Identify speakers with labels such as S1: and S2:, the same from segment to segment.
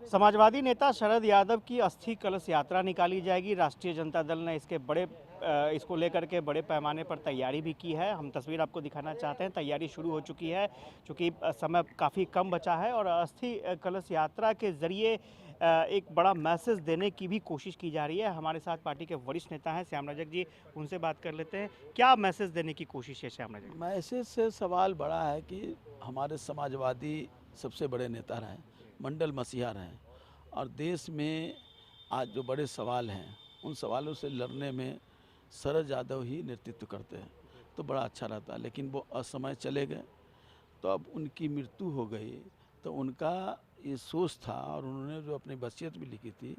S1: समाजवादी नेता शरद यादव की अस्थि कलश यात्रा निकाली जाएगी। राष्ट्रीय जनता दल ने इसको लेकर के बड़े पैमाने पर तैयारी भी की है। हम तस्वीर आपको दिखाना चाहते हैं। तैयारी शुरू हो चुकी है क्योंकि समय काफ़ी कम बचा है और अस्थि कलश यात्रा के जरिए एक बड़ा मैसेज देने की भी कोशिश की जा रही है। हमारे साथ पार्टी के वरिष्ठ नेता हैं श्याम रजक जी, उनसे बात कर लेते हैं। क्या मैसेज देने की कोशिश है श्याम रजक?
S2: मैसेज से सवाल बड़ा है कि हमारे समाजवादी सबसे बड़े नेता रहे, मंडल मसीहा रहे और देश में आज जो बड़े सवाल हैं उन सवालों से लड़ने में शरद यादव ही नेतृत्व करते हैं तो बड़ा अच्छा रहता। लेकिन वो असमय चले गए तो अब उनकी मृत्यु हो गई। तो उनका ये सोच था और उन्होंने जो अपनी वसीयत भी लिखी थी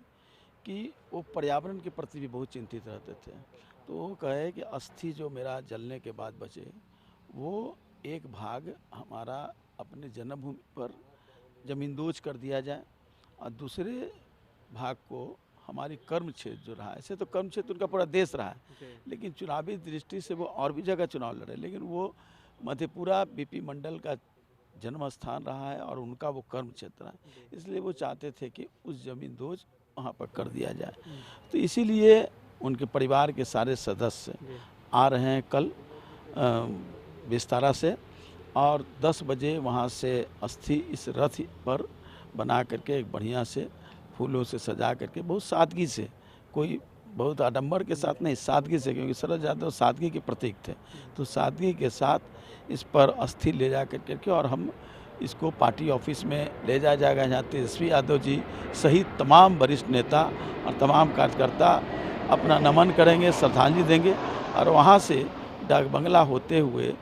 S2: कि वो पर्यावरण के प्रति भी बहुत चिंतित रहते थे। तो वो कहे कि अस्थि जो मेरा जलने के बाद बचे वो एक भाग हमारा अपने जन्मभूमि पर जमींदोज कर दिया जाए और दूसरे भाग को हमारी कर्म क्षेत्र जो रहा है, ऐसे तो कर्म क्षेत्र उनका पूरा देश रहा है, लेकिन चुनावी दृष्टि से वो और भी जगह चुनाव लड़े, लेकिन वो मधेपुरा बीपी मंडल का जन्म स्थान रहा है और उनका वो कर्म क्षेत्र है, इसलिए वो चाहते थे कि उस जमींदोज वहाँ पर कर दिया जाए। तो इसीलिए उनके परिवार के सारे सदस्य आ रहे हैं कल विस्तारा से और 10 बजे वहाँ से अस्थि इस रथ पर बना करके एक बढ़िया से फूलों से सजा करके बहुत सादगी से, कोई बहुत आडंबर के साथ नहीं, सादगी से, क्योंकि शरद यादव सादगी के प्रतीक थे, तो सादगी के साथ इस पर अस्थि ले जा करके और हम इसको पार्टी ऑफिस में ले जाया जाएगा, जहाँ तेजस्वी यादव जी सहित तमाम वरिष्ठ नेता और तमाम कार्यकर्ता अपना नमन करेंगे, श्रद्धांजलि देंगे और वहाँ से डाक बंगला होते हुए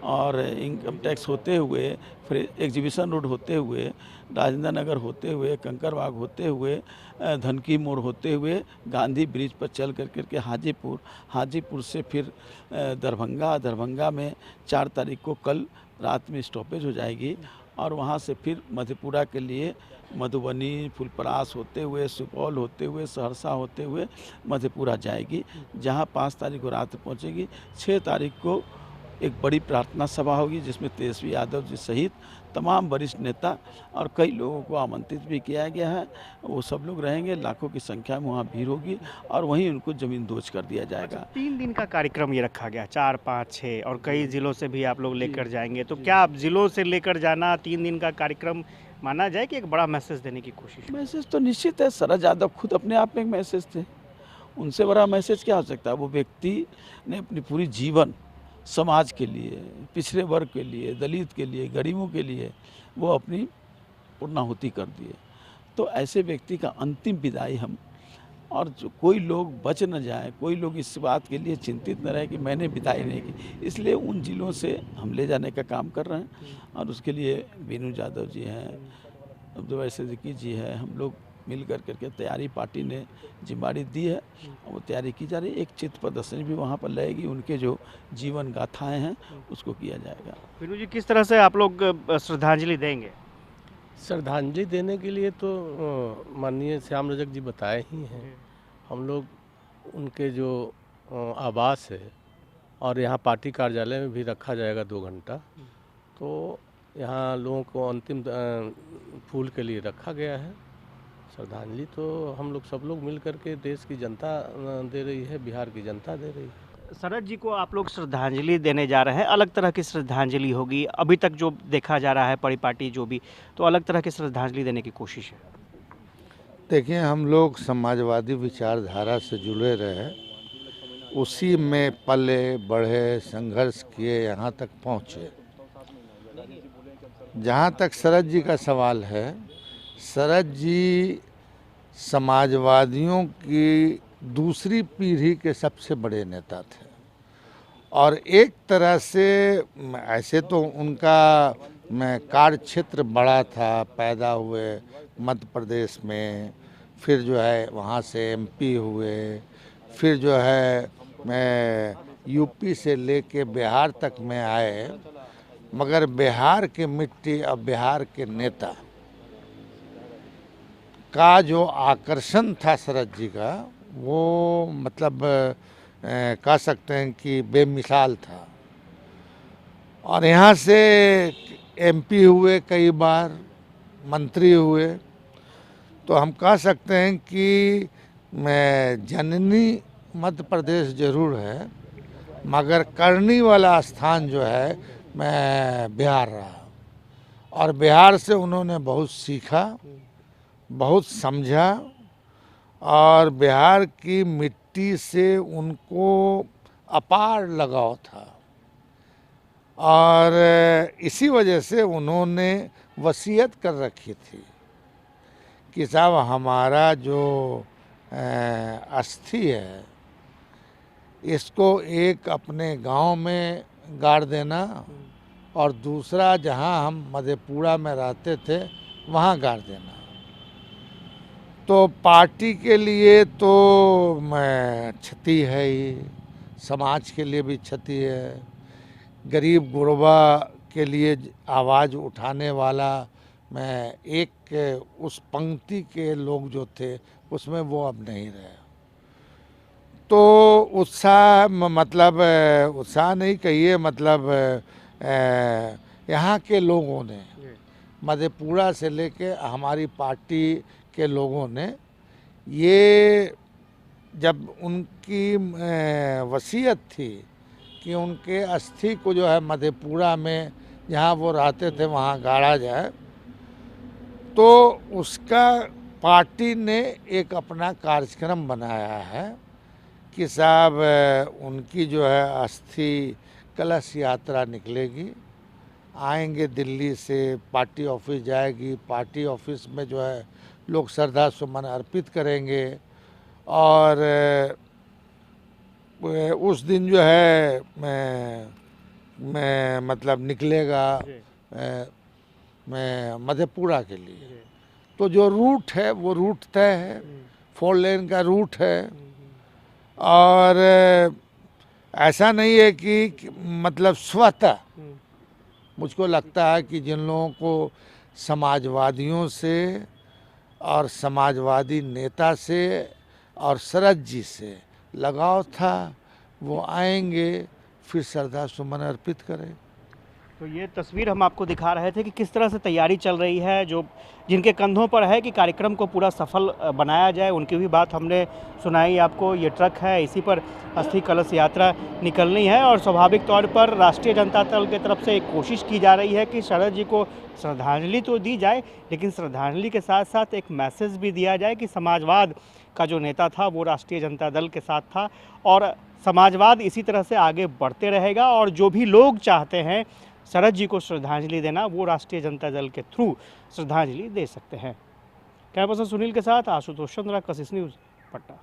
S2: और इनकम टैक्स होते हुए, फिर एग्जीबिशन रोड होते हुए, राजेंद्र नगर होते हुए, कंकरबाग होते हुए, धनकी मोड़ होते हुए गांधी ब्रिज पर चल करके हाजीपुर से फिर दरभंगा में 4 तारीख को कल रात में स्टॉपेज हो जाएगी और वहाँ से फिर मधेपुरा के लिए मधुबनी, फुलपरास होते हुए, सुपौल होते हुए, सहरसा होते हुए मधेपुरा जाएगी, जहाँ 5 तारीख को रात पहुँचेगी। 6 तारीख को एक बड़ी प्रार्थना सभा होगी जिसमें तेजस्वी यादव जी सहित तमाम वरिष्ठ नेता और कई लोगों को आमंत्रित भी किया गया है। वो सब लोग रहेंगे, लाखों की संख्या में वहाँ भीड़ होगी और वहीं उनको जमींदोज कर दिया जाएगा।
S1: 3 दिन का कार्यक्रम ये रखा गया, 4, 5, 6 और कई जिलों से भी आप लोग लेकर जाएंगे। तो क्या आप जिलों से लेकर जाना 3 दिन का कार्यक्रम माना जाए कि एक बड़ा मैसेज देने की कोशिश?
S2: मैसेज तो निश्चित है, शरद यादव खुद अपने आप में एक मैसेज थे, उनसे बड़ा मैसेज क्या हो सकता है। वो व्यक्ति ने अपनी पूरी जीवन समाज के लिए, पिछड़े वर्ग के लिए, दलित के लिए, गरीबों के लिए वो अपनी पूर्णाहुति कर दिए। तो ऐसे व्यक्ति का अंतिम विदाई हम, और जो कोई लोग बच न जाए, कोई लोग इस बात के लिए चिंतित न रहे कि मैंने विदाई नहीं की, इसलिए उन जिलों से हम ले जाने का काम कर रहे हैं और उसके लिए बीनू यादव जी हैं, अब्दुल सिद्दीकी जी है, हम लोग मिल करके तैयारी पार्टी ने जिम्मेदारी दी है, वो तैयारी की जा रही है। एक चित्र प्रदर्शनी भी वहाँ पर लगेगी, उनके जो जीवन गाथाएं हैं उसको किया जाएगा।
S1: बीनू जी, किस तरह से आप लोग श्रद्धांजलि देंगे?
S3: श्रद्धांजलि देने के लिए तो माननीय श्याम रजक जी बताए ही हैं। हम लोग उनके जो आवास है और यहाँ पार्टी कार्यालय में भी रखा जाएगा 2 घंटा, तो यहाँ लोगों को अंतिम फूल के लिए रखा गया है। श्रद्धांजलि तो हम लोग सब लोग मिल करके देश की जनता दे रही है, बिहार की जनता दे रही है।
S1: शरद जी को आप लोग श्रद्धांजलि देने जा रहे हैं, अलग तरह की श्रद्धांजलि होगी। अभी तक जो देखा जा रहा है परिपाटी जो भी, तो अलग तरह की श्रद्धांजलि देने की कोशिश है।
S4: देखिए, हम लोग समाजवादी विचारधारा से जुड़े रहे, उसी में पले बढ़े, संघर्ष किए, यहाँ तक पहुँचे। जहाँ तक शरद जी का सवाल है, शरद जी समाजवादियों की दूसरी पीढ़ी के सबसे बड़े नेता थे और एक तरह से ऐसे तो उनका कार्य क्षेत्र बड़ा था, पैदा हुए मध्य प्रदेश में, फिर जो है वहाँ से एमपी हुए, फिर जो है यूपी से लेके बिहार तक में आए, मगर बिहार की मिट्टी और बिहार के नेता का जो आकर्षण था शरद जी का, वो मतलब कह सकते हैं कि बेमिसाल था। और यहाँ से एमपी हुए, कई बार मंत्री हुए, तो हम कह सकते हैं कि मैं जननी मध्य प्रदेश जरूर है, मगर करनी वाला स्थान जो है मैं बिहार रहा। और बिहार से उन्होंने बहुत सीखा, बहुत समझा, और बिहार की मिट्टी से उनको अपार लगाव था। और इसी वजह से उन्होंने वसीयत कर रखी थी कि साहब हमारा जो अस्थि है इसको एक अपने गांव में गाड़ देना और दूसरा जहां हम मधेपुरा में रहते थे वहां गाड़ देना। तो पार्टी के लिए तो क्षति है ही, समाज के लिए भी क्षति है, गरीब गुरबा के लिए आवाज़ उठाने वाला मैं एक उस पंक्ति के लोग जो थे उसमें वो अब नहीं रहे। तो उत्साह मतलब उत्साह नहीं कहिए, मतलब यहाँ के लोगों ने, मधेपुरा से लेके हमारी पार्टी के लोगों ने, ये जब उनकी वसीयत थी कि उनके अस्थि को जो है मधेपुरा में जहाँ वो रहते थे वहाँ गाड़ा जाए, तो उसका पार्टी ने एक अपना कार्यक्रम बनाया है कि साहब उनकी जो है अस्थि कलश यात्रा निकलेगी, आएंगे दिल्ली से, पार्टी ऑफिस जाएगी, पार्टी ऑफिस में जो है लोग श्रद्धा सुमन अर्पित करेंगे। और उस दिन जो है मैं मतलब निकलेगा मैं मधेपुरा के लिए। तो जो रूट है वो रूट तय है, 4 लेन का रूट है। और ऐसा नहीं है कि मतलब स्वतः मुझको लगता है कि जिन लोगों को समाजवादियों से और समाजवादी नेता से और शरद जी से लगाव था, वो आएंगे फिर श्रद्धा सुमन अर्पित करें।
S1: तो ये तस्वीर हम आपको दिखा रहे थे कि किस तरह से तैयारी चल रही है, जो जिनके कंधों पर है कि कार्यक्रम को पूरा सफल बनाया जाए, उनकी भी बात हमने सुनाई आपको। ये ट्रक है, इसी पर अस्थि कलश यात्रा निकलनी है और स्वाभाविक तौर पर राष्ट्रीय जनता दल की तरफ से एक कोशिश की जा रही है कि शरद जी को श्रद्धांजलि तो दी जाए, लेकिन श्रद्धांजलि के साथ साथ एक मैसेज भी दिया जाए कि समाजवाद का जो नेता था वो राष्ट्रीय जनता दल के साथ था और समाजवाद इसी तरह से आगे बढ़ते रहेगा। और जो भी लोग चाहते हैं शरद जी को श्रद्धांजलि देना, वो राष्ट्रीय जनता दल के थ्रू श्रद्धांजलि दे सकते हैं। कैमरा पर्सन सुनील के साथ आशुतोष चंद्रा, कशिश न्यूज़, पटना।